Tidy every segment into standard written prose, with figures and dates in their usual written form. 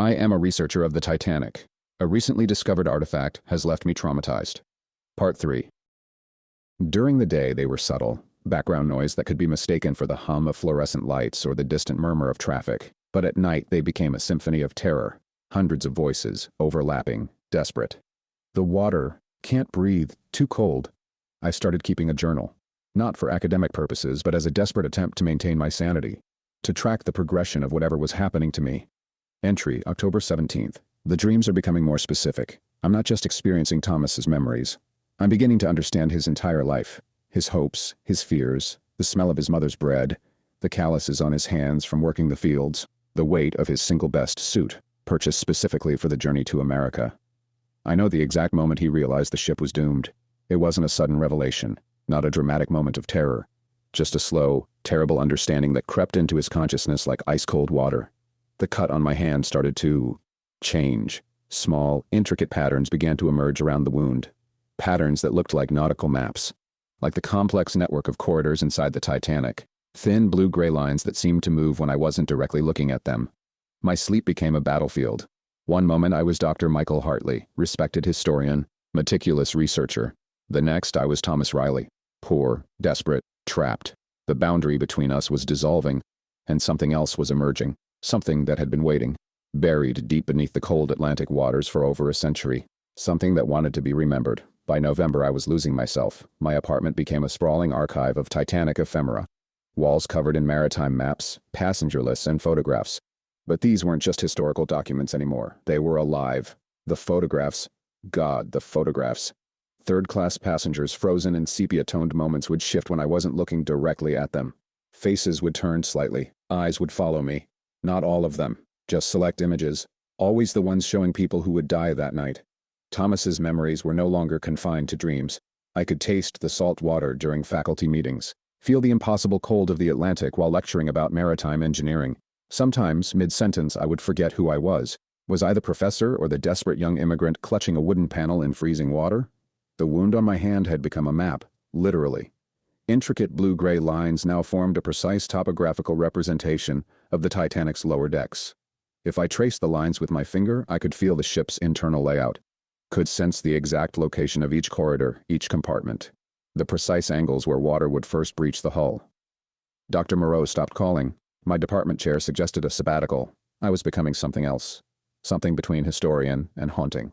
I am a researcher of the Titanic. A recently discovered artifact has left me traumatized. Part 3. During the day they were subtle, background noise that could be mistaken for the hum of fluorescent lights or the distant murmur of traffic, but at night they became a symphony of terror, hundreds of voices, overlapping, desperate. The water, can't breathe, too cold. I started keeping a journal, not for academic purposes but as a desperate attempt to maintain my sanity, to track the progression of whatever was happening to me. Entry, October 17th. The dreams are becoming more specific. I'm not just experiencing Thomas's memories. I'm beginning to understand his entire life. His hopes, his fears, the smell of his mother's bread, the calluses on his hands from working the fields, the weight of his single best suit, purchased specifically for the journey to America. I know the exact moment he realized the ship was doomed. It wasn't a sudden revelation, not a dramatic moment of terror, just a slow, terrible understanding that crept into his consciousness like ice-cold water. The cut on my hand started to change. Small, intricate patterns began to emerge around the wound. Patterns that looked like nautical maps, like the complex network of corridors inside the Titanic. Thin blue-gray lines that seemed to move when I wasn't directly looking at them. My sleep became a battlefield. One moment I was Dr. Michael Hartley, respected historian, meticulous researcher. The next I was Thomas Riley, poor, desperate, trapped. The boundary between us was dissolving, and something else was emerging. Something that had been waiting, buried deep beneath the cold Atlantic waters for over a century. Something that wanted to be remembered. By November I was losing myself. My apartment became a sprawling archive of Titanic ephemera. Walls covered in maritime maps, passenger lists, and photographs. But these weren't just historical documents anymore. They were alive. The photographs. God, the photographs. Third-class passengers frozen in sepia-toned moments would shift when I wasn't looking directly at them. Faces would turn slightly. Eyes would follow me. Not all of them, just select images, always the ones showing people who would die that night. Thomas's memories were no longer confined to dreams. I could taste the salt water during faculty meetings, feel the impossible cold of the Atlantic while lecturing about maritime engineering. Sometimes, mid-sentence, I would forget who I was. Was I the professor or the desperate young immigrant clutching a wooden panel in freezing water? The wound on my hand had become a map, literally. Intricate blue-gray lines now formed a precise topographical representation of the Titanic's lower decks. If I traced the lines with my finger, I could feel the ship's internal layout, could sense the exact location of each corridor, each compartment, the precise angles where water would first breach the hull. Dr. Moreau stopped calling. My department chair suggested a sabbatical. I was becoming something else, something between historian and haunting.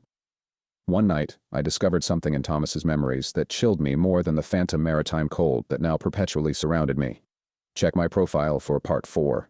One night, I discovered something in Thomas's memories that chilled me more than the phantom maritime cold that now perpetually surrounded me. Check my profile for Part 4.